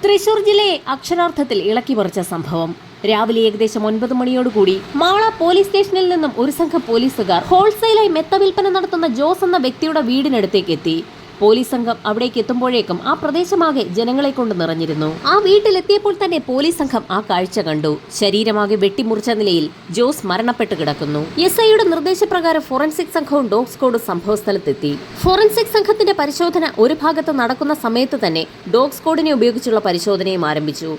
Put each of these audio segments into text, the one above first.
തൃശൂർ ജില്ലയെ അക്ഷരാർത്ഥത്തിൽ ഇളക്കിമറിച്ച സംഭവം. രാവിലെ ഏകദേശം 9 മണിയോടുകൂടി മാള പോലീസ് സ്റ്റേഷനിൽ നിന്നും ഒരു സംഘം പോലീസുകാർ ഹോൾസെയിലായി മെത്ത വിൽപ്പന നടത്തുന്ന ജോസ് എന്ന വ്യക്തിയുടെ വീടിനടുത്തേക്ക് എത്തി. പോലീസ് സംഘം അവിടേക്ക് എത്തുമ്പോഴേക്കും ആ പ്രദേശമാകെ ജനങ്ങളെ കൊണ്ട് നിറഞ്ഞിരുന്നു. ആ വീട്ടിലെത്തിയപ്പോൾ തന്നെ പോലീസ് സംഘം ആ കാഴ്ച കണ്ടു. ശരീരമാകെ വെട്ടിമുറിച്ച നിലയിൽ ജോസ് മരണപ്പെട്ട് കിടക്കുന്നു. SIയുടെ നിർദ്ദേശപ്രകാരം ഫോറൻസിക് സംഘവും ഡോഗ് സ്ക്വാഡും സംഭവസ്ഥലത്തെത്തി. ഫോറൻസിക് സംഘത്തിന്റെ പരിശോധന ഒരു ഭാഗത്ത് നടക്കുന്ന സമയത്ത് തന്നെ ഡോഗ് സ്ക്വാഡിനെ ഉപയോഗിച്ചുള്ള പരിശോധനയും ആരംഭിച്ചു.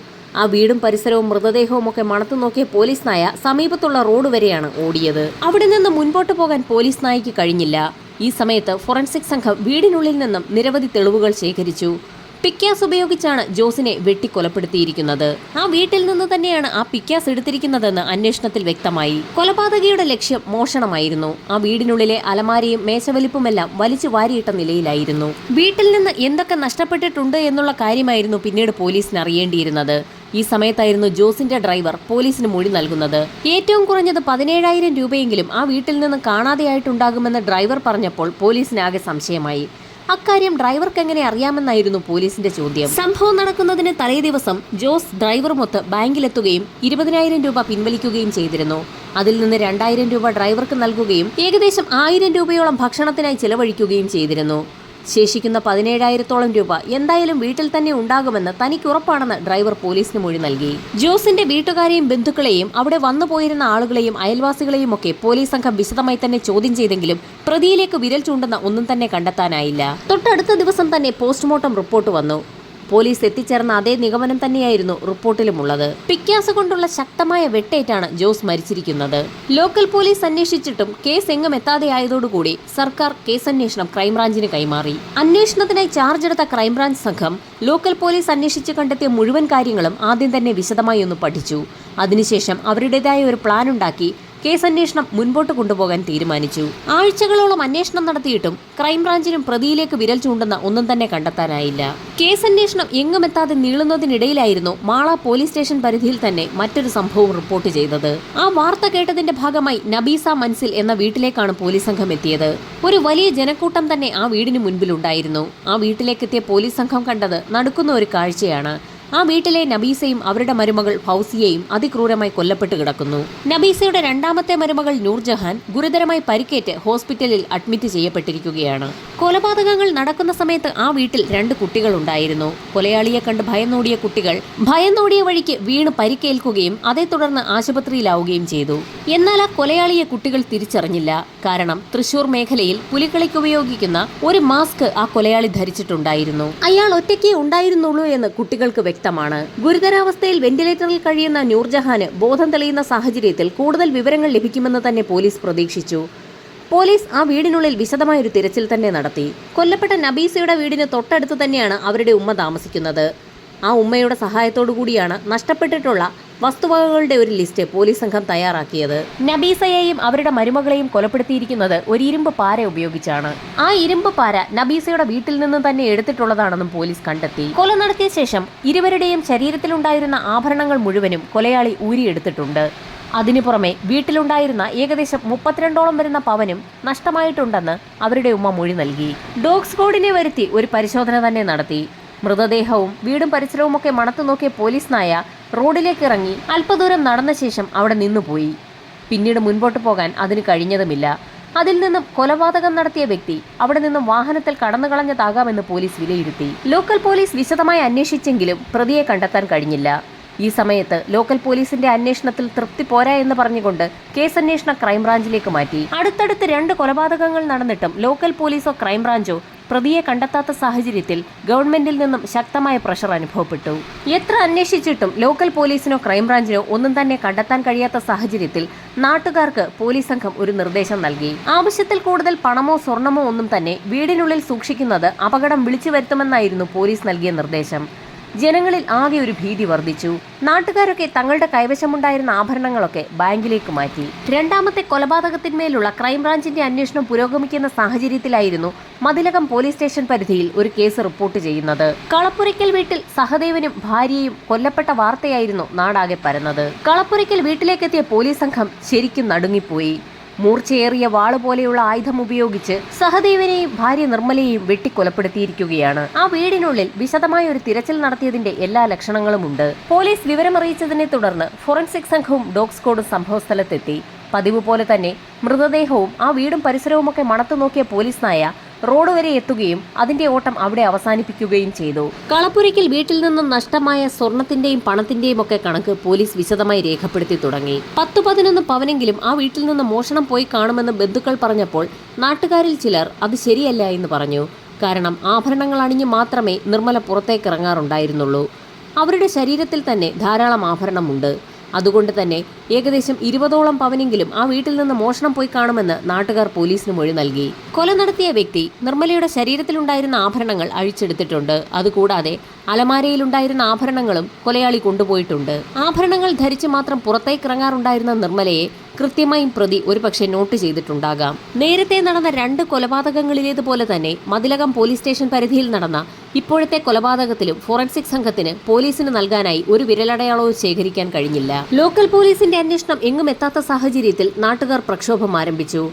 ആ വീടും പരിസരവും മൃതദേഹവും ഒക്കെ മണത്തു നോക്കിയ പോലീസ് നായ സമീപത്തുള്ള റോഡ് വരെയാണ് ഓടിയത്. അവിടെ നിന്ന് മുൻപോട്ട് പോകാൻ പോലീസ് നായയ്ക്ക് കഴിഞ്ഞില്ല. ഈ സമയത്ത് ഫോറൻസിക് സംഘം വീടിനുള്ളിൽ നിന്നും നിരവധി തെളിവുകൾ ശേഖരിച്ചു. പിക്കാസ് ഉപയോഗിച്ചാണ് ജോസിനെ വെട്ടിക്കൊലപ്പെടുത്തിയിരിക്കുന്നത്. ആ വീട്ടിൽ നിന്ന് തന്നെയാണ് ആ പിക്കാസ് എടുത്തിരിക്കുന്നതെന്ന് അന്വേഷണത്തിൽ വ്യക്തമായി. കൊലപാതകിയുടെ ലക്ഷ്യം മോഷണമായിരുന്നു. ആ വീടിനുള്ളിലെ അലമാരയും മേശവലിപ്പുമെല്ലാം വലിച്ചു വാരിയിട്ട നിലയിലായിരുന്നു. വീട്ടിൽ നിന്ന് എന്തൊക്കെ നഷ്ടപ്പെട്ടിട്ടുണ്ട് എന്നുള്ള കാര്യമായിരുന്നു പിന്നീട് പോലീസിന് അറിയേണ്ടിയിരുന്നത്. ഈ സമയത്തായിരുന്നു ജോസിന്റെ ഡ്രൈവർ പോലീസിന് മൊഴി നൽകുന്നത്. ഏറ്റവും കുറഞ്ഞത് 17,000 രൂപയെങ്കിലും ആ വീട്ടിൽ നിന്ന് കാണാതെയായിട്ടുണ്ടാകുമെന്ന് ഡ്രൈവർ പറഞ്ഞപ്പോൾ പോലീസിനാകെ സംശയമായി. അക്കാര്യം ഡ്രൈവർക്ക് എങ്ങനെ അറിയാമെന്നായിരുന്നു പോലീസിന്റെ ചോദ്യം. സംഭവം നടക്കുന്നതിന് തലേ ദിവസം ജോസ് ഡ്രൈവറുമൊത്ത് ബാങ്കിലെത്തുകയും 20,000 രൂപ പിൻവലിക്കുകയും ചെയ്തിരുന്നു. അതിൽ നിന്ന് 2,000 രൂപ ഡ്രൈവർക്ക് നൽകുകയും ഏകദേശം 1,000 രൂപയോളം ഭക്ഷണത്തിനായി ചെലവഴിക്കുകയും ചെയ്തിരുന്നു. ശേഷിക്കുന്ന 17,000-ഓളം രൂപ എന്തായാലും വീട്ടിൽ തന്നെ ഉണ്ടാകുമെന്ന് തനിക്ക് ഉറപ്പാണെന്ന് ഡ്രൈവർ പോലീസിന് മൊഴി നൽകി. ജോസിന്റെ വീട്ടുകാരെയും ബന്ധുക്കളെയും അവിടെ വന്നുപോയിരുന്ന ആളുകളെയും അയൽവാസികളെയും ഒക്കെ പോലീസ് സംഘം വിശദമായി തന്നെ ചോദ്യം ചെയ്തെങ്കിലും പ്രതിയിലേക്ക് വിരൽ ചൂണ്ടുന്ന ഒന്നും തന്നെ കണ്ടെത്താനായില്ല. തൊട്ടടുത്ത ദിവസം തന്നെ പോസ്റ്റ്മോർട്ടം റിപ്പോർട്ട് വന്നു. പോലീസ് എത്തിച്ചേർന്ന അതേ നിഗമനം തന്നെയായിരുന്നു റിപ്പോർട്ടിലുമുള്ളത്. പിക്കാസ് കൊണ്ടുള്ള ശക്തമായ വെട്ടേറ്റാണ് ജോസ് മരിച്ചിരിക്കുന്നത്. ലോക്കൽ പോലീസ് അന്വേഷിച്ചിട്ടും കേസ് എങ്ങും എത്താതെയായതോടുകൂടി സർക്കാർ കേസന്വേഷണം ക്രൈംബ്രാഞ്ചിന് കൈമാറി. അന്വേഷണത്തിനായി ചാർജ് എടുത്ത ക്രൈംബ്രാഞ്ച് സംഘം ലോക്കൽ പോലീസ് അന്വേഷിച്ച് കണ്ടെത്തിയ മുഴുവൻ കാര്യങ്ങളും ആദ്യം തന്നെ വിശദമായി ഒന്ന് പഠിച്ചു. അതിനുശേഷം അവരുടേതായ ഒരു പ്ലാൻ ഉണ്ടാക്കി കേസന്വേഷണം മുൻപോട്ട് കൊണ്ടുപോകാൻ തീരുമാനിച്ചു. ആഴ്ചകളോളം അന്വേഷണം നടത്തിയിട്ടും ക്രൈംബ്രാഞ്ചിനും പ്രതിയിലേക്ക് വിരൽ ചൂണ്ടുന്ന ഒന്നും തന്നെ കണ്ടെത്താനായില്ല. കേസന്വേഷണം എങ്ങുമെത്താതെ നീളുന്നതിനിടയിലായിരുന്നു മാള പോലീസ് സ്റ്റേഷൻ പരിധിയിൽ തന്നെ മറ്റൊരു സംഭവം റിപ്പോർട്ട് ചെയ്തത്. ആ വാർത്ത കേട്ടതിന്റെ ഭാഗമായി നബീസ മൻസിൽ എന്ന വീട്ടിലേക്കാണ് പോലീസ് സംഘം എത്തിയത്. ഒരു വലിയ ജനക്കൂട്ടം തന്നെ ആ വീടിന് മുൻപിലുണ്ടായിരുന്നു. ആ വീട്ടിലേക്കെത്തിയ പോലീസ് സംഘം കണ്ടത് നടുക്കുന്ന ഒരു കാഴ്ചയാണ്. ആ വീട്ടിലെ നബീസയും അവരുടെ മരുമകൾ ഫൗസിയയും അതിക്രൂരമായി കൊല്ലപ്പെട്ട് കിടക്കുന്നു. നബീസയുടെ രണ്ടാമത്തെ മരുമകൾ നൂർജഹാൻ ഗുരുതരമായി പരിക്കേറ്റ് ഹോസ്പിറ്റലിൽ അഡ്മിറ്റ് ചെയ്യപ്പെട്ടിരിക്കുകയാണ്. കൊലപാതകങ്ങൾ നടക്കുന്ന സമയത്ത് ആ വീട്ടിൽ 2 കുട്ടികൾ ഉണ്ടായിരുന്നു. കൊലയാളിയെ കണ്ട് ഭയന്നോടിയ കുട്ടികൾ ഭയന്നോടിയ വഴിക്ക് വീണ് പരിക്കേൽക്കുകയും അതേ തുടർന്ന് ആശുപത്രിയിലാവുകയും ചെയ്തു. എന്നാൽ ആ കൊലയാളിയെ കുട്ടികൾ തിരിച്ചറിഞ്ഞില്ല. കാരണം തൃശൂർ മേഖലയിൽ പുലികളിക്ക് ഉപയോഗിക്കുന്ന ഒരു മാസ്ക് ആ കൊലയാളി ധരിച്ചിട്ടുണ്ടായിരുന്നു. അയാൾ ഒറ്റയ്ക്കേ ഉണ്ടായിരുന്നുള്ളൂ എന്ന് കുട്ടികൾക്ക് വ്യക്തമാണ്. ഗുരുതരാവസ്ഥയിൽ വെന്റിലേറ്ററിൽ കഴിയുന്ന നൂർജഹാന് ബോധം തെളിയുന്ന സാഹചര്യത്തിൽ കൂടുതൽ വിവരങ്ങൾ ലഭിക്കുമെന്ന് തന്നെ പോലീസ് പ്രതീക്ഷിച്ചു. പോലീസ് ആ വീടിനുള്ളിൽ വിശദമായൊരു തിരച്ചിൽ തന്നെ നടത്തി. കൊല്ലപ്പെട്ട നബീസയുടെ വീടിന് തൊട്ടടുത്ത് തന്നെയാണ് അവരുടെ ഉമ്മ താമസിക്കുന്നത്. ആ ഉമ്മയുടെ സഹായത്തോടു കൂടിയാണ് നഷ്ടപ്പെട്ടിട്ടുള്ള വസ്തുവകകളുടെ ഒരു ലിസ്റ്റ് പോലീസ് സംഘം തയ്യാറാക്കിയത്. നബീസയെയും അവരുടെ മരുമകളെയും കൊലപ്പെടുത്തിയിരിക്കുന്നത് ഒരു ഇരുമ്പ് പാര ഉപയോഗിച്ചാണ്. ആ ഇരുമ്പ് പാര നബീസയുടെ വീട്ടിൽ നിന്ന് തന്നെ എടുത്തിട്ടുള്ളതാണെന്നും പോലീസ് കണ്ടെത്തി. കൊല നടത്തിയ ശേഷം ഇരുവരുടെയും ശരീരത്തിലുണ്ടായിരുന്ന ആഭരണങ്ങൾ മുഴുവനും കൊലയാളി ഊരിയെടുത്തിട്ടുണ്ട്. അതിനു പുറമെ വീട്ടിലുണ്ടായിരുന്ന ഏകദേശം 32ഓളം വരുന്ന പവനും നഷ്ടമായിട്ടുണ്ടെന്ന് അവരുടെ ഉമ്മ മൊഴി നൽകി. ഡോഗ് സ്ക്വാഡിനെ വരുത്തി ഒരു പരിശോധന തന്നെ നടത്തി. മൃതദേഹവും വീടും പരിസരവുമൊക്കെ മണത്തു നോക്കിയ പോലീസ് നായ റോഡിലേക്ക് ഇറങ്ങി അല്പദൂരം നടന്ന ശേഷം അവിടെ നിന്നുപോയി. പിന്നീട് മുൻപോട്ട് പോകാൻ അതിന് കഴിഞ്ഞതുമില്ല. അതിൽ നിന്നും കൊലപാതകം നടത്തിയ വ്യക്തി അവിടെ നിന്നും വാഹനത്തിൽ കടന്നു കളഞ്ഞതാകാമെന്ന് പോലീസ് വിലയിരുത്തി. ലോക്കൽ പോലീസ് വിശദമായി അന്വേഷിച്ചെങ്കിലും പ്രതിയെ കണ്ടെത്താൻ കഴിഞ്ഞില്ല. ഈ സമയത്ത് ലോക്കൽ പോലീസിന്റെ അന്വേഷണത്തിൽ തൃപ്തി പോരാ എന്ന് പറഞ്ഞുകൊണ്ട് കേസന്വേഷണം ക്രൈംബ്രാഞ്ചിലേക്ക് മാറ്റി. അടുത്തടുത്ത് 2 കൊലപാതകങ്ങൾ നടന്നിട്ടും ലോക്കൽ പോലീസോ ക്രൈംബ്രാഞ്ചോ പ്രതിയെ കണ്ടെത്താത്ത സാഹചര്യത്തിൽ ഗവൺമെന്റിൽ നിന്നും ശക്തമായ പ്രഷർ അനുഭവപ്പെട്ടു. എത്ര അന്വേഷിച്ചിട്ടും ലോക്കൽ പോലീസിനോ ക്രൈംബ്രാഞ്ചിനോ ഒന്നും തന്നെ കണ്ടെത്താൻ കഴിയാത്ത സാഹചര്യത്തിൽ നാട്ടുകാർക്ക് പോലീസ് സംഘം ഒരു നിർദ്ദേശം നൽകി. ആവശ്യത്തിൽ കൂടുതൽ പണമോ സ്വർണമോ ഒന്നും തന്നെ വീടിനുള്ളിൽ സൂക്ഷിക്കുന്നത് അപകടം വിളിച്ചു വരുത്തുമെന്നായിരുന്നു പോലീസ് നൽകിയ നിർദ്ദേശം. ജനങ്ങളിൽ ആകെ ഒരു ഭീതി വർദ്ധിച്ചു. നാട്ടുകാരൊക്കെ തങ്ങളുടെ കൈവശമുണ്ടായിരുന്ന ആഭരണങ്ങളൊക്കെ ബാങ്കിലേക്ക് മാറ്റി. രണ്ടാമത്തെ കൊലപാതകത്തിന്മേലുള്ള ക്രൈംബ്രാഞ്ചിന്റെ അന്വേഷണം പുരോഗമിക്കുന്ന സാഹചര്യത്തിലായിരുന്നു മതിലകം പോലീസ് സ്റ്റേഷൻ പരിധിയിൽ ഒരു കേസ് റിപ്പോർട്ട് ചെയ്യുന്നത്. കളപ്പുരയ്ക്കൽ വീട്ടിൽ സഹദേവനും ഭാര്യയും കൊല്ലപ്പെട്ട വാർത്തയായിരുന്നു നാടാകെ പരന്നത്. കളപ്പുരയ്ക്കൽ വീട്ടിലേക്കെത്തിയ പോലീസ് സംഘം ശരിക്കും നടുങ്ങിപ്പോയി. മൂർച്ചയേറിയ വാള് പോലെയുള്ള ആയുധം ഉപയോഗിച്ച് സഹദേവനെയും ഭാര്യ നിർമ്മലയെയും വെട്ടിക്കൊലപ്പെടുത്തിയിരിക്കുകയാണ്. ആ വീടിനുള്ളിൽ വിശദമായ ഒരു തിരച്ചിൽ നടത്തിയതിന്റെ എല്ലാ ലക്ഷണങ്ങളുമുണ്ട്. പോലീസ് വിവരമറിയിച്ചതിനെ തുടർന്ന് ഫോറൻസിക് സംഘവും ഡോഗ് സ്ക്വാഡും സംഭവസ്ഥലത്തെത്തി. പതിവ് പോലെ തന്നെ മൃതദേഹവും ആ വീടും പരിസരവുമൊക്കെ മണത്തു നോക്കിയ പോലീസ് നായ റോഡ് വരെ എത്തുകയും അതിന്റെ ഓട്ടം അവിടെ അവസാനിപ്പിക്കുകയും ചെയ്തു. കളപ്പുരയ്ക്കൽ വീട്ടിൽ നിന്നും നഷ്ടമായ സ്വർണത്തിന്റെയും പണത്തിന്റെയും ഒക്കെ കണക്ക് പോലീസ് വിശദമായി രേഖപ്പെടുത്തി തുടങ്ങി. 10-11 പവനെങ്കിലും ആ വീട്ടിൽ നിന്ന് മോഷണം പോയി കാണുമെന്ന് ബന്ധുക്കൾ പറഞ്ഞപ്പോൾ നാട്ടുകാരിൽ ചിലർ അത് ശരിയല്ല എന്ന് പറഞ്ഞു. കാരണം ആഭരണങ്ങൾ അണിഞ്ഞ് മാത്രമേ നിർമ്മല പുറത്തേക്കിറങ്ങാറുണ്ടായിരുന്നുള്ളൂ. അവരുടെ ശരീരത്തിൽ തന്നെ ധാരാളം ആഭരണമുണ്ട്. അതുകൊണ്ട് തന്നെ ഏകദേശം 20ഓളം പവനെങ്കിലും ആ വീട്ടിൽ നിന്ന് മോഷണം പോയി കാണുമെന്ന് നാട്ടുകാർ പോലീസിന് മൊഴി നൽകി. കൊല നടത്തിയ വ്യക്തി നിർമ്മലയുടെ ശരീരത്തിലുണ്ടായിരുന്ന ആഭരണങ്ങൾ അഴിച്ചെടുത്തിട്ടുണ്ട്. അതുകൂടാതെ അലമാരയിലുണ്ടായിരുന്ന ആഭരണങ്ങളും കൊലയാളി കൊണ്ടുപോയിട്ടുണ്ട്. ആഭരണങ്ങൾ ധരിച്ച് മാത്രം പുറത്തേക്കിറങ്ങാറുണ്ടായിരുന്ന നിർമ്മലയെ കൃത്യമായും പ്രതി ഒരുപക്ഷെ നോട്ട് ചെയ്തിട്ടുണ്ടാകാം. നേരത്തെ നടന്ന 2 കൊലപാതകങ്ങളിലേതുപോലെ തന്നെ മതിലകം പോലീസ് സ്റ്റേഷൻ പരിധിയിൽ നടന്ന ഇപ്പോഴത്തെ കൊലപാതകത്തിലും ഫോറൻസിക് സംഘത്തിന് പോലീസിന് നൽകാനായി ഒരു വിരലടയാളവും ശേഖരിക്കാൻ കഴിഞ്ഞില്ല. ലോക്കൽ പോലീസിന്റെ അന്വേഷണം എങ്ങും എത്താത്ത സാഹചര്യത്തിൽ നാട്ടുകാർ പ്രക്ഷോഭം ആരംഭിച്ചു.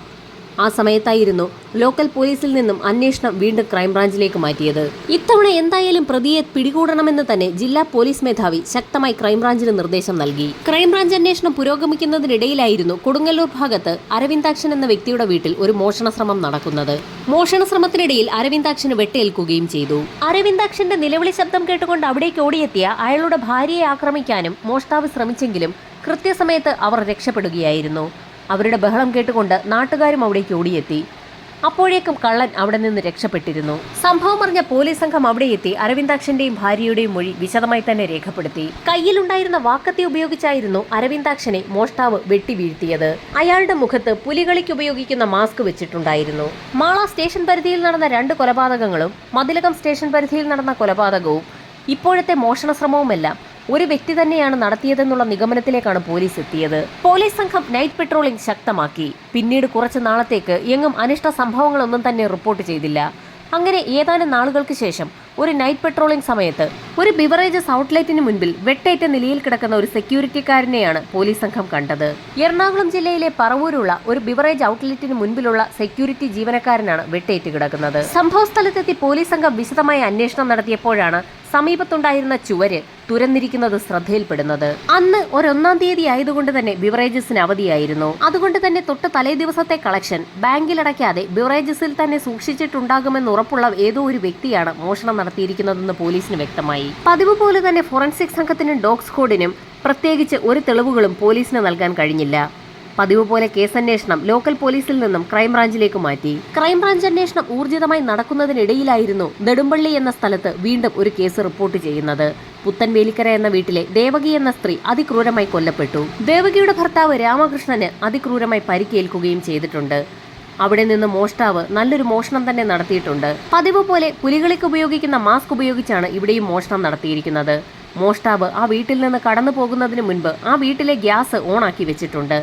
ആ സമയത്തായിരുന്നു ലോക്കൽ പോലീസിൽ നിന്നും അന്വേഷണം വീണ്ടും ക്രൈംബ്രാഞ്ചിലേക്ക് മാറ്റിയത്. ഇത്തവണ എന്തായാലും പ്രതിയെ പിടികൂടണമെന്ന് തന്നെ ജില്ലാ പോലീസ് മേധാവി ശക്തമായി ക്രൈംബ്രാഞ്ചിന് നിർദ്ദേശം നൽകി. ക്രൈംബ്രാഞ്ച് അന്വേഷണം പുരോഗമിക്കുന്നതിനിടയിലായിരുന്നു കൊടുങ്ങല്ലൂർ ഭാഗത്ത് അരവിന്ദാക്ഷൻ എന്ന വ്യക്തിയുടെ വീട്ടിൽ ഒരു മോഷണ ശ്രമം നടക്കുന്നത്. മോഷണ ശ്രമത്തിനിടയിൽ അരവിന്ദാക്ഷന് വെട്ടേൽക്കുകയും ചെയ്തു. അരവിന്ദാക്ഷന്റെ നിലവിളി ശബ്ദം കേട്ടുകൊണ്ട് അവിടേക്ക് ഓടിയെത്തിയ അയാളുടെ ഭാര്യയെ ആക്രമിക്കാനും മോഷ്ടാവ് ശ്രമിച്ചെങ്കിലും കൃത്യസമയത്ത് അവർ രക്ഷപ്പെടുകയായിരുന്നു. അവരുടെ ബഹളം കേട്ടുകൊണ്ട് നാട്ടുകാരും അവിടേക്ക് ഓടിയെത്തി. അപ്പോഴേക്കും കള്ളൻ അവിടെ നിന്ന് രക്ഷപ്പെട്ടിരുന്നു. സംഭവം അറിഞ്ഞ പോലീസ് സംഘം അവിടെ എത്തി അരവിന്ദാക്ഷന്റെയും ഭാര്യയുടെയും മൊഴി വിശദമായി തന്നെ രേഖപ്പെടുത്തി. കയ്യിലുണ്ടായിരുന്ന വാക്കത്തി ഉപയോഗിച്ചായിരുന്നു അരവിന്ദാക്ഷനെ മോഷ്ടാവ് വെട്ടി വീഴ്ത്തിയത്. അയാളുടെ മുഖത്ത് പുലികളിക്ക് ഉപയോഗിക്കുന്ന മാസ്ക് വെച്ചിട്ടുണ്ടായിരുന്നു. മാള സ്റ്റേഷൻ പരിധിയിൽ നടന്ന 2 കൊലപാതകങ്ങളും മതിലകം സ്റ്റേഷൻ പരിധിയിൽ നടന്ന കൊലപാതകവും ഇപ്പോഴത്തെ മോഷണ ശ്രമവുമെല്ലാം ഒരു വ്യക്തി തന്നെയാണ് നടത്തിയതെന്നുള്ള നിഗമനത്തിലേക്കാണ് പോലീസ് എത്തിയത്. പോലീസ് സംഘം നൈറ്റ് പെട്രോളിംഗ് ശക്തമാക്കി. പിന്നീട് കുറച്ച് നാളത്തേക്ക് എങ്ങും അനിഷ്ട സംഭവങ്ങളൊന്നും തന്നെ റിപ്പോർട്ട് ചെയ്തില്ല. അങ്ങനെ ഏതാനും നാളുകൾക്ക് ശേഷം ഒരു നൈറ്റ് പെട്രോളിംഗ് സമയത്ത് ഒരു ബിവറേജസ് ഔട്ട്ലെറ്റിന് മുൻപിൽ വെട്ടേറ്റ നിലയിൽ കിടക്കുന്ന ഒരു സെക്യൂരിറ്റിക്കാരനെയാണ് പോലീസ് സംഘം കണ്ടത്. എറണാകുളം ജില്ലയിലെ പറവൂരുള്ള ഒരു ബിവറേജ് ഔട്ട്ലെറ്റിന് മുൻപിലുള്ള സെക്യൂരിറ്റി ജീവനക്കാരനാണ് വെട്ടേറ്റ് കിടക്കുന്നത്. സംഭവ സ്ഥലത്തെത്തി പോലീസ് സംഘം വിശദമായ അന്വേഷണം നടത്തിയപ്പോഴാണ് സമീപത്തുണ്ടായിരുന്ന ചുവര് തുരന്നിരിക്കുന്നത് ശ്രദ്ധയിൽപ്പെടുന്നത്. അന്ന് 1 തീയതി ആയതുകൊണ്ട് തന്നെ ബിവറേജസിന് അവധിയായിരുന്നു. അതുകൊണ്ട് തന്നെ തൊട്ട് തലേ ദിവസത്തെ കളക്ഷൻ ബാങ്കിൽ അടയ്ക്കാതെ ബിവറേജസിൽ തന്നെ സൂക്ഷിച്ചിട്ടുണ്ടാകുമെന്ന് ഉറപ്പുള്ള ഏതോ ഒരു വ്യക്തിയാണ് മോഷണം നടത്തിയിരിക്കുന്നതെന്ന് പോലീസിന് വ്യക്തമായി. പതിവ് പോലെ തന്നെ ഫോറൻസിക് സംഘത്തിനും ഡോഗ് സ്ക്വാഡിനും പ്രത്യേകിച്ച് ഒരു തെളിവുകളും പോലീസിന് നൽകാൻ കഴിഞ്ഞില്ല. പതിവ് പോലെ കേസന്വേഷണം ലോക്കൽ പോലീസിൽ നിന്നും ക്രൈംബ്രാഞ്ചിലേക്ക് മാറ്റി. ക്രൈംബ്രാഞ്ച് അന്വേഷണം ഊർജിതമായി നടക്കുന്നതിനിടയിലായിരുന്നു നെടുമ്പള്ളി എന്ന സ്ഥലത്ത് വീണ്ടും ഒരു കേസ് റിപ്പോർട്ട് ചെയ്യുന്നത്. പുത്തൻവേലിക്കര എന്ന വീട്ടിലെ ദേവകി എന്ന സ്ത്രീ അതിക്രൂരമായി കൊല്ലപ്പെട്ടു. ദേവകിയുടെ ഭർത്താവ് രാമകൃഷ്ണന് അതിക്രൂരമായി പരിക്കേൽക്കുകയും ചെയ്തിട്ടുണ്ട്. അവിടെ നിന്ന് മോഷ്ടാവ് നല്ലൊരു മോഷണം തന്നെ നടത്തിയിട്ടുണ്ട്. പതിവ് പോലെ പുലികളിക്ക് ഉപയോഗിക്കുന്ന മാസ്ക് ഉപയോഗിച്ചാണ് ഇവിടെയും മോഷണം നടത്തിയിരിക്കുന്നത്. മോഷ്ടാവ് ആ വീട്ടിൽ നിന്ന് കടന്നു പോകുന്നതിന് മുൻപ് ആ വീട്ടിലെ ഗ്യാസ് ഓണാക്കി വെച്ചിട്ടുണ്ട്.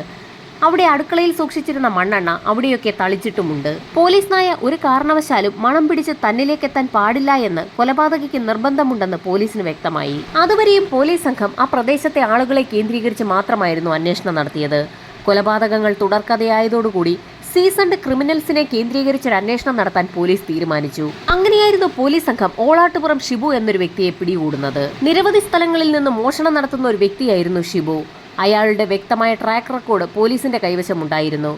അവിടെ അടുക്കളയിൽ സൂക്ഷിച്ചിരുന്ന മണ്ണെണ്ണ അവിടെയൊക്കെ തളിച്ചിട്ടുമുണ്ട്. പോലീസ് നായ ഒരു കാരണവശാലും മണം പിടിച്ച് തന്നിലേക്കെത്താൻ പാടില്ല എന്ന് കൊലപാതകിക്ക് നിർബന്ധമുണ്ടെന്ന് പോലീസിന് വ്യക്തമായി. അതുവരെയും പോലീസ് സംഘം ആ പ്രദേശത്തെ ആളുകളെ കേന്ദ്രീകരിച്ച് മാത്രമായിരുന്നു അന്വേഷണം നടത്തിയത്. കൊലപാതകങ്ങൾ തുടർക്കഥയായതോടുകൂടി സീസൺഡ് ക്രിമിനൽസിനെ കേന്ദ്രീകരിച്ചൊരു അന്വേഷണം നടത്താൻ പോലീസ് തീരുമാനിച്ചു. അങ്ങനെയായിരുന്നു പോലീസ് സംഘം ഓളാട്ടുപുറം ഷിബു എന്നൊരു വ്യക്തിയെ പിടികൂടുന്നത്. നിരവധി സ്ഥലങ്ങളിൽ നിന്ന് മോഷണം നടത്തുന്ന ഒരു വ്യക്തിയായിരുന്നു ഷിബു. അയാളുടെ വ്യക്തമായ ട്രാക്ക് റെക്കോർഡ് പോലീസിന്റെ കൈവശമുണ്ടായിരുന്നു.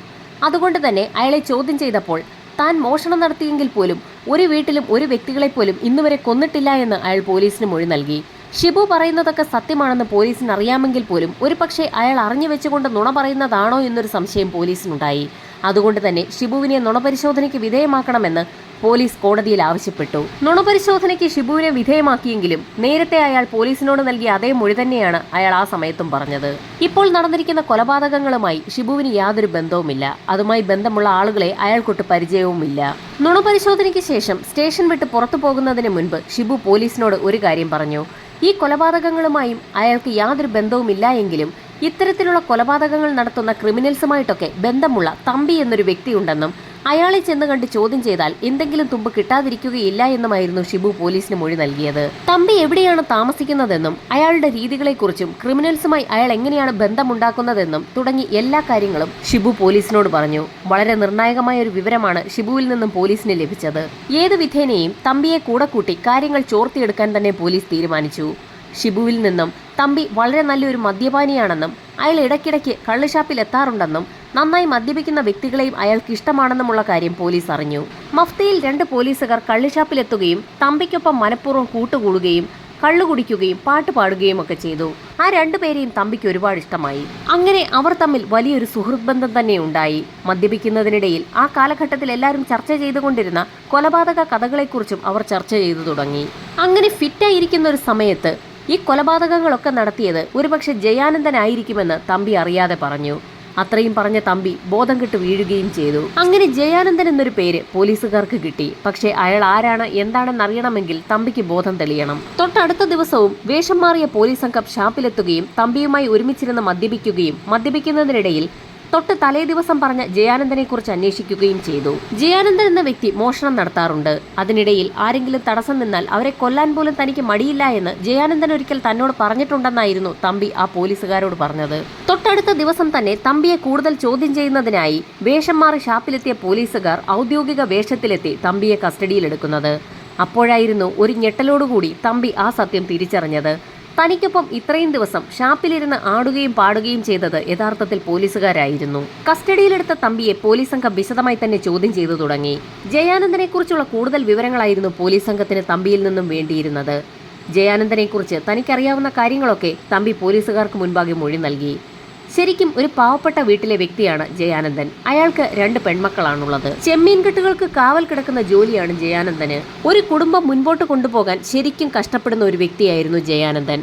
അതുകൊണ്ട് തന്നെ അയാളെ ചോദ്യം ചെയ്തപ്പോൾ താൻ മോഷണം നടത്തിയെങ്കിൽ പോലും ഒരു വീട്ടിലും ഒരു വ്യക്തികളെ പോലും ഇന്നുവരെ കൊന്നിട്ടില്ല എന്ന് അയാൾ പോലീസിന് മൊഴി നൽകി. ഷിബു പറയുന്നതൊക്കെ സത്യമാണെന്ന് പോലീസിന് അറിയാമെങ്കിൽ പോലും ഒരുപക്ഷെ അയാൾ അറിഞ്ഞു വെച്ചുകൊണ്ട് നുണ പറയുന്നതാണോ എന്നൊരു സംശയം പോലീസിനുണ്ടായി. അതുകൊണ്ട് തന്നെ ഷിബുവിനെ നുണപരിശോധനയ്ക്ക് വിധേയമാക്കണമെന്ന് പോലീസ് കോടതിയിൽ ആവശ്യപ്പെട്ടു. നുണപരിശോധനയ്ക്ക് ഷിബുവിനെ വിധേയമാക്കിയെങ്കിലും നേരത്തെ അയാൾ പോലീസിനോട് നൽകിയ അതേ മൊഴി തന്നെയാണ് അയാൾ ആ സമയത്തും പറഞ്ഞത്. ഇപ്പോൾ നടന്നിരിക്കുന്ന കൊലപാതകങ്ങളുമായി ഷിബുവിന് യാതൊരു ബന്ധവുമില്ല. അതുമായി ബന്ധമുള്ള ആളുകളെ അയാൾക്കൊട്ട് പരിചയവുമില്ല. നുണപരിശോധനയ്ക്ക് ശേഷം സ്റ്റേഷൻ വിട്ട് പുറത്തു പോകുന്നതിന് മുൻപ് ഷിബു പോലീസിനോട് ഒരു കാര്യം പറഞ്ഞു. ഈ കൊലപാതകങ്ങളുമായും അയാൾക്ക് യാതൊരു ബന്ധവുമില്ല എങ്കിലും ഇത്തരത്തിലുള്ള കൊലപാതകങ്ങൾ നടത്തുന്ന ക്രിമിനൽസുമായിട്ടൊക്കെ ബന്ധമുള്ള തമ്പി എന്നൊരു വ്യക്തിയുണ്ടെന്നും അയാളെ ചെന്ന് കണ്ട് ചോദ്യം ചെയ്താൽ എന്തെങ്കിലും തുമ്പ് കിട്ടാതിരിക്കുകയില്ല എന്നുമായിരുന്നു ഷിബു പോലീസിന് മൊഴി നൽകിയത്. തമ്പി എവിടെയാണ് താമസിക്കുന്നതെന്നും അയാളുടെ രീതികളെക്കുറിച്ചും ക്രിമിനൽസുമായി അയാൾ എങ്ങനെയാണ് ബന്ധമുണ്ടാക്കുന്നതെന്നും തുടങ്ങി എല്ലാ കാര്യങ്ങളും ഷിബു പോലീസിനോട് പറഞ്ഞു. വളരെ നിർണായകമായ ഒരു വിവരമാണ് ഷിബുവിൽ നിന്നും പോലീസിന് ലഭിച്ചത്. ഏത് വിധേനയും തമ്പിയെ കൂടെ കൂട്ടി കാര്യങ്ങൾ ചോർത്തിയെടുക്കാൻ തന്നെ പോലീസ് തീരുമാനിച്ചു. ഷിബുവിൽ നിന്നും തമ്പി വളരെ നല്ലൊരു മദ്യപാനിയാണെന്നും അയാൾ ഇടയ്ക്കിടയ്ക്ക് കള്ളുഷാപ്പിൽ എത്താറുണ്ടെന്നും നന്നായി മദ്യപിക്കുന്ന വ്യക്തികളെയും അയാൾക്ക് ഇഷ്ടമാണെന്നുമുള്ള കാര്യം പോലീസ് അറിഞ്ഞു. മഫ്തിയിൽ 2 പോലീസുകാർ കള്ളുഷാപ്പിലെത്തുകയും തമ്പിക്കൊപ്പം മനഃപൂർവ്വം കൂട്ടുകൂടുകയും കള്ളു കുടിക്കുകയും പാട്ട് പാടുകയും ഒക്കെ ചെയ്തു. ആ 2 പേരെയും തമ്പിക്ക് ഒരുപാട് ഇഷ്ടമായി. അങ്ങനെ അവർ തമ്മിൽ വലിയൊരു സുഹൃത്ത് ബന്ധം തന്നെ ഉണ്ടായി. മദ്യപിക്കുന്നതിനിടയിൽ ആ കാലഘട്ടത്തിൽ എല്ലാവരും ചർച്ച ചെയ്തുകൊണ്ടിരുന്ന കൊലപാതക കഥകളെക്കുറിച്ചും അവർ ചർച്ച ചെയ്തു തുടങ്ങി. അങ്ങനെ ഫിറ്റായിരിക്കുന്ന ഒരു സമയത്ത് ഈ കൊലപാതകങ്ങളൊക്കെ നടത്തിയത് ഒരുപക്ഷെ ജയാനന്ദനായിരിക്കുമെന്ന് തമ്പി അറിയാതെ പറഞ്ഞു. അത്രയും പറഞ്ഞ തമ്പി ബോധം കെട്ട് വീഴുകയും ചെയ്തു. അങ്ങനെ ജയാനന്ദൻ എന്നൊരു പേര് പോലീസുകാർക്ക് കിട്ടി. പക്ഷേ അയാൾ ആരാണ് എന്താണെന്നറിയണമെങ്കിൽ തമ്പിക്ക് ബോധം തെളിയണം. തൊട്ടടുത്ത ദിവസവും വേഷം മാറിയ പോലീസ് സംഘം ഷാപ്പിലെത്തുകയും തമ്പിയുമായി ഒരുമിച്ചിരുന്ന് മദ്യപിക്കുന്നതിനിടയിൽ തൊട്ട് തലേ ദിവസം പറഞ്ഞ ജയാനന്ദനെ കുറിച്ച് അന്വേഷിക്കുകയും ചെയ്തു. ജയാനന്ദൻ എന്ന വ്യക്തി മോഷണം നടത്താറുണ്ട്. അതിനിടയിൽ ആരെങ്കിലും തടസ്സം നിന്നാൽ അവരെ കൊല്ലാൻ പോലും തനിക്ക് മടിയില്ല എന്ന് ജയാനന്ദൻ ഒരിക്കൽ തന്നോട് പറഞ്ഞിട്ടുണ്ടെന്നായിരുന്നു തമ്പി ആ പോലീസുകാരോട് പറഞ്ഞത്. തൊട്ടടുത്ത ദിവസം തന്നെ തമ്പിയെ കൂടുതൽ ചോദ്യം ചെയ്യുന്നതിനായി വേഷം മാറി ഷാപ്പിലെത്തിയ പോലീസുകാർ ഔദ്യോഗിക വേഷത്തിലെത്തി തമ്പിയെ കസ്റ്റഡിയിലെടുക്കുന്നത്. അപ്പോഴായിരുന്നു ഒരു ഞെട്ടലോടുകൂടി തമ്പി ആ സത്യം തിരിച്ചറിഞ്ഞത്. തനിക്കൊപ്പം ഇത്രയും ദിവസം ഷാപ്പിലിരുന്ന് ആടുകയും പാടുകയും ചെയ്തത് യഥാർത്ഥത്തിൽ പോലീസുകാരായിരുന്നു. കസ്റ്റഡിയിലെടുത്ത തമ്പിയെ പോലീസ് സംഘം വിശദമായി തന്നെ ചോദ്യം ചെയ്തു തുടങ്ങി. ജയാനന്ദനെ കുറിച്ചുള്ള കൂടുതൽ വിവരങ്ങളായിരുന്നു പോലീസ് സംഘത്തിന് തമ്പിയിൽ നിന്നും വേണ്ടിയിരുന്നത്. ജയാനന്ദനെ കുറിച്ച് തനിക്കറിയാവുന്ന കാര്യങ്ങളൊക്കെ തമ്പി പോലീസുകാർക്ക് മുൻപാകെ മൊഴി നൽകി. ശരിക്കും ഒരു പാവപ്പെട്ട വീട്ടിലെ വ്യക്തിയാണ് ജയാനന്ദൻ. അയാൾക്ക് 2 പെൺമക്കളാണുള്ളത്. ചെമ്മീൻ കെട്ടുകൾക്ക് കാവൽ കിടക്കുന്ന ജോലിയാണ് ജയാനന്ദന്. ഒരു കുടുംബം മുൻപോട്ട് കൊണ്ടുപോകാൻ ശരിക്കും കഷ്ടപ്പെടുന്ന ഒരു വ്യക്തിയായിരുന്നു ജയാനന്ദൻ.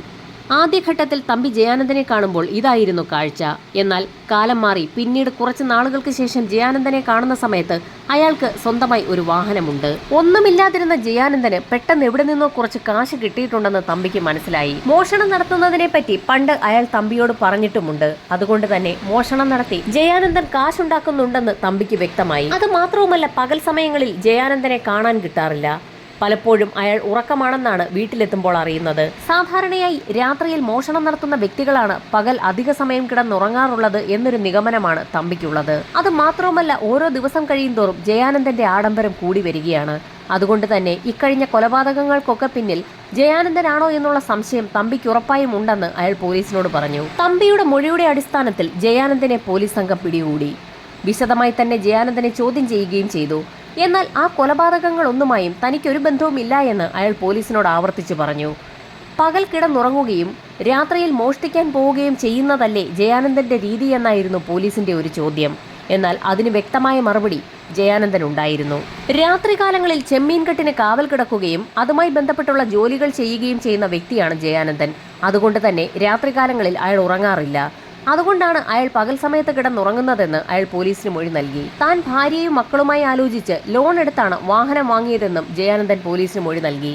ആദ്യഘട്ടത്തിൽ തമ്പി ജയാനന്ദനെ കാണുമ്പോൾ ഇതായിരുന്നു കാഴ്ച. എന്നാൽ കാലം മാറി പിന്നീട് കുറച്ച് നാളുകൾക്ക് ശേഷം ജയാനന്ദനെ കാണുന്ന സമയത്ത് അയാൾക്ക് സ്വന്തമായി ഒരു വാഹനമുണ്ട്. ഒന്നുമില്ലാതിരുന്ന ജയാനന്ദന് പെട്ടെന്ന് എവിടെ നിന്നോ കുറച്ച് കാശ് കിട്ടിയിട്ടുണ്ടെന്ന് തമ്പിക്ക് മനസ്സിലായി. മോഷണം നടത്തുന്നതിനെ പറ്റി പണ്ട് അയാൾ തമ്പിയോട് പറഞ്ഞിട്ടുമുണ്ട്. അതുകൊണ്ട് തന്നെ മോഷണം നടത്തി ജയാനന്ദൻ കാശുണ്ടാക്കുന്നുണ്ടെന്ന് തമ്പിക്ക് വ്യക്തമായി. അത് മാത്രവുമല്ല, പകൽ സമയങ്ങളിൽ ജയാനന്ദനെ കാണാൻ കിട്ടാറില്ല. പലപ്പോഴും അയാൾ ഉറക്കമാണെന്നാണ് വീട്ടിലെത്തുമ്പോൾ അറിയുന്നത്. സാധാരണയായി രാത്രിയിൽ മോഷണം നടത്തുന്ന വ്യക്തികളാണ് പകൽ അധിക സമയം കിടന്നുറങ്ങാറുള്ളത് എന്നൊരു നിഗമനമാണ് തമ്പിക്കുള്ളത്. അത് മാത്രവുമല്ല, ഓരോ ദിവസം കഴിയുന്തോറും ജയാനന്ദന്റെ ആഡംബരം കൂടി വരികയാണ്. അതുകൊണ്ട് തന്നെ ഇക്കഴിഞ്ഞ കൊലപാതകങ്ങൾക്കൊക്കെ പിന്നിൽ ജയാനന്ദനാണോ എന്നുള്ള സംശയം തമ്പിക്ക് ഉറപ്പായും ഉണ്ടെന്ന് അയാൾ പോലീസിനോട് പറഞ്ഞു. തമ്പിയുടെ മൊഴിയുടെ അടിസ്ഥാനത്തിൽ ജയാനന്ദനെ പോലീസ് സംഘം പിടികൂടി. വിശദമായി തന്നെ ജയാനന്ദനെ ചോദ്യം ചെയ്യുകയും ചെയ്തു. എന്നാൽ ആ കൊലപാതകങ്ങളൊന്നുമായും തനിക്കൊരു ബന്ധവുമില്ല എന്ന് അയാൾ പോലീസിനോട് ആവർത്തിച്ചു പറഞ്ഞു. പകൽ കിടന്നുറങ്ങുകയും രാത്രിയിൽ മോഷ്ടിക്കാൻ പോവുകയും ചെയ്യുന്നതല്ലേ ജയാനന്ദന്റെ രീതി എന്നായിരുന്നു പോലീസിന്റെ ഒരു ചോദ്യം. എന്നാൽ അതിന് വ്യക്തമായ മറുപടി ജയാനന്ദൻ ഉണ്ടായിരുന്നു. രാത്രികാലങ്ങളിൽ ചെമ്മീൻകെട്ടിന് കാവൽ കിടക്കുകയും അതുമായി ബന്ധപ്പെട്ടുള്ള ജോലികൾ ചെയ്യുകയും ചെയ്യുന്ന വ്യക്തിയാണ് ജയാനന്ദൻ. അതുകൊണ്ട് തന്നെ രാത്രികാലങ്ങളിൽ അയാൾ ഉറങ്ങാറില്ല. അതുകൊണ്ടാണ് അയാൾ പകൽ സമയത്ത് കിടന്നുറങ്ങുന്നതെന്ന് അയാൾ പോലീസിന് മൊഴി നൽകി. താൻ ഭാര്യയും മക്കളുമായി ആലോചിച്ച് ലോൺ എടുത്താണ് വാഹനം വാങ്ങിയതെന്നും ജയാനന്ദൻ പോലീസിന് മൊഴി നൽകി.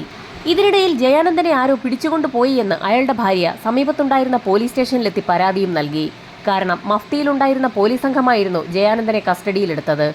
ഇതിനിടയിൽ ജയാനന്ദനെ ആരോ പിടിച്ചുകൊണ്ടുപോയി എന്ന് അയാളുടെ ഭാര്യ സമീപത്തുണ്ടായിരുന്ന പോലീസ് സ്റ്റേഷനിലെത്തി പരാതിയും നൽകി. കാരണം മഫ്തിയിലുണ്ടായിരുന്ന പോലീസ് സംഘമായിരുന്നു ജയാനന്ദനെ കസ്റ്റഡിയിലെടുത്തത്.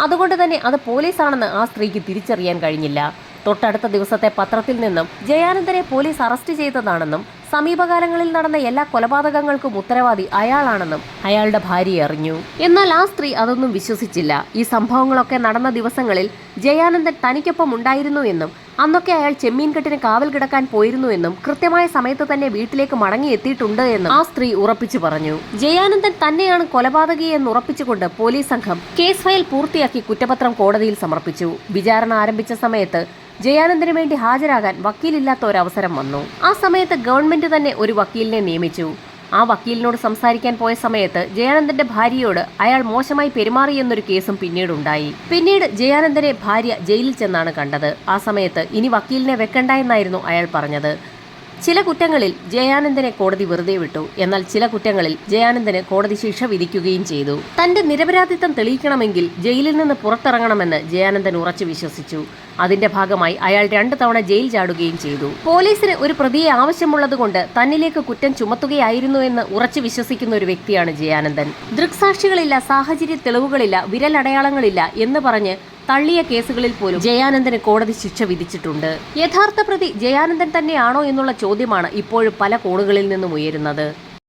അതുകൊണ്ട് തന്നെ അത് പോലീസാണെന്ന് ആ സ്ത്രീക്ക് തിരിച്ചറിയാൻ കഴിഞ്ഞില്ല. തൊട്ടടുത്ത ദിവസത്തെ പത്രത്തിൽ നിന്നും ജയാനന്ദനെ പോലീസ് അറസ്റ്റ് ചെയ്തതാണെന്നും സമീപകാലങ്ങളിൽ നടന്ന എല്ലാ കൊലപാതകങ്ങൾക്കും ഉത്തരവാദി അയാളാണെന്നും അയാളുടെ ഭാര്യ അറിഞ്ഞു. എന്നാൽ ആ സ്ത്രീ അതൊന്നും വിശ്വസിച്ചില്ല. ഈ സംഭവങ്ങളൊക്കെ നടന്ന ദിവസങ്ങളിൽ ജയാനന്ദൻ തനിക്കൊപ്പം ഉണ്ടായിരുന്നു എന്നും അന്നൊക്കെ അയാൾ ചെമ്മീൻകെട്ടിന് കാവൽ കിടക്കാൻ പോയിരുന്നു എന്നും കൃത്യമായ സമയത്ത് തന്നെ വീട്ടിലേക്ക് മടങ്ങിയെത്തിയിട്ടുണ്ട് എന്നും ആ സ്ത്രീ ഉറപ്പിച്ചു പറഞ്ഞു. ജയാനന്ദൻ തന്നെയാണ് കൊലപാതകി എന്ന് ഉറപ്പിച്ചുകൊണ്ട് പോലീസ് സംഘം കേസ് ഫയൽ പൂർത്തിയാക്കി കുറ്റപത്രം കോടതിയിൽ സമർപ്പിച്ചു. വിചാരണ ആരംഭിച്ച സമയത്ത് ജയാനന്ദന് വേണ്ടി ഹാജരാകാൻ വക്കീലില്ലാത്ത ഒരവസരം വന്നു. ആ സമയത്ത് ഗവൺമെന്റ് തന്നെ ഒരു വക്കീലിനെ നിയമിച്ചു. ആ വക്കീലിനോട് സംസാരിക്കാൻ പോയ സമയത്ത് ജയാനന്ദന്റെ ഭാര്യയോട് അയാൾ മോശമായി പെരുമാറി എന്നൊരു കേസും പിന്നീടുണ്ടായി. പിന്നീട് ജയാനന്ദനെ ഭാര്യ ജയിലിൽ ചെന്നാണ് കണ്ടത്. ആ സമയത്ത് ഇനി വക്കീലിനെ വെക്കണ്ട എന്നായിരുന്നു അയാൾ പറഞ്ഞത്. ചില കുറ്റങ്ങളിൽ ജയാനന്ദനെ കോടതി വെറുതെ വിട്ടു. എന്നാൽ ചില കുറ്റങ്ങളിൽ ജയാനന്ദന് കോടതി ശിക്ഷ വിധിക്കുകയും ചെയ്തു. തന്റെ നിരപരാധിത്വം തെളിയിക്കണമെങ്കിൽ ജയിലിൽ നിന്ന് പുറത്തിറങ്ങണമെന്ന് ജയാനന്ദൻ ഉറച്ചു വിശ്വസിച്ചു. അതിന്റെ ഭാഗമായി അയാൾ 2 തവണ ജയിൽ ചാടുകയും ചെയ്തു. പോലീസിന് ഒരു പ്രതിയെ ആവശ്യമുള്ളതുകൊണ്ട് തന്നിലേക്ക് കുറ്റം ചുമത്തുകയായിരുന്നു എന്ന് ഉറച്ചു വിശ്വസിക്കുന്ന ഒരു വ്യക്തിയാണ് ജയാനന്ദൻ. ദൃക്സാക്ഷികളില്ല, സാഹചര്യ തെളിവുകളില്ല, വിരലടയാളങ്ങളില്ല എന്ന് പറഞ്ഞ് തള്ളിയ കേസുകളിൽ പോലും ജയാനന്ദന് കോടതി ശിക്ഷ വിധിച്ചിട്ടുണ്ട്. യഥാർത്ഥ പ്രതി ജയാനന്ദൻ തന്നെയാണോ എന്നുള്ള ചോദ്യമാണ് ഇപ്പോഴും പല കോണുകളിൽ നിന്നും ഉയരുന്നത്.